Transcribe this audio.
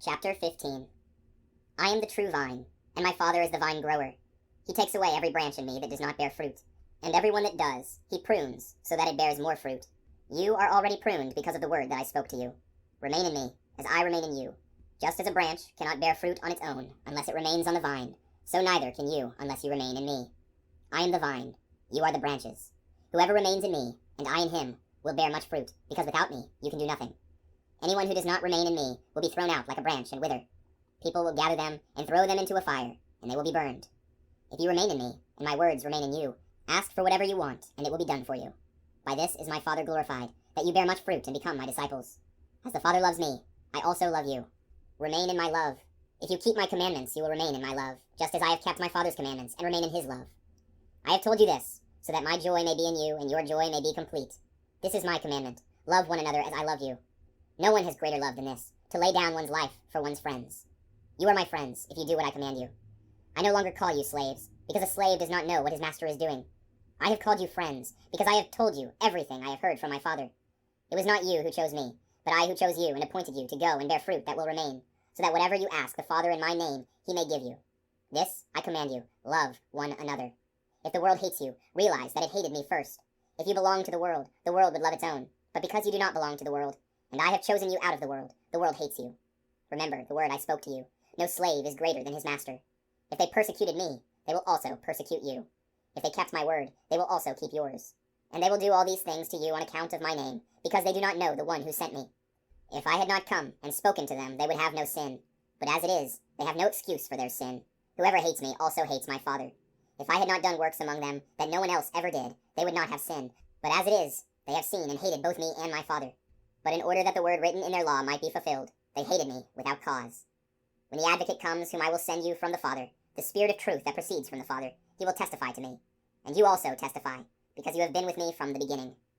Chapter 15. I am the true vine, and my Father is the vine grower. He takes away every branch in me that does not bear fruit, and every one that does, he prunes, so that it bears more fruit. You are already pruned because of the word that I spoke to you. Remain in me, as I remain in you. Just as a branch cannot bear fruit on its own, unless it remains on the vine, so neither can you, unless you remain in me. I am the vine, you are the branches. Whoever remains in me, and I in him, will bear much fruit, because without me you can do nothing. Anyone who does not remain in me will be thrown out like a branch and wither. People will gather them and throw them into a fire, and they will be burned. If you remain in me, and my words remain in you, ask for whatever you want, and it will be done for you. By this is my Father glorified, that you bear much fruit and become my disciples. As the Father loves me, I also love you. Remain in my love. If you keep my commandments, you will remain in my love, just as I have kept my Father's commandments and remain in his love. I have told you this, so that my joy may be in you, and your joy may be complete. This is my commandment. Love one another as I love you. No one has greater love than this, to lay down one's life for one's friends. You are my friends, if you do what I command you. I no longer call you slaves, because a slave does not know what his master is doing. I have called you friends, because I have told you everything I have heard from my Father. It was not you who chose me, but I who chose you and appointed you to go and bear fruit that will remain, so that whatever you ask the Father in my name, he may give you. This I command you, love one another. If the world hates you, realize that it hated me first. If you belong to the world would love its own. But because you do not belong to the world, and I have chosen you out of the world hates you. Remember the word I spoke to you. No slave is greater than his master. If they persecuted me, they will also persecute you. If they kept my word, they will also keep yours. And they will do all these things to you on account of my name, because they do not know the one who sent me. If I had not come and spoken to them, they would have no sin. But as it is, they have no excuse for their sin. Whoever hates me also hates my Father. If I had not done works among them that no one else ever did, they would not have sin. But as it is, they have seen and hated both me and my Father. But in order that the word written in their law might be fulfilled, they hated me without cause. When the Advocate comes, whom I will send you from the Father, the Spirit of truth that proceeds from the Father, he will testify to me. And you also testify, because you have been with me from the beginning.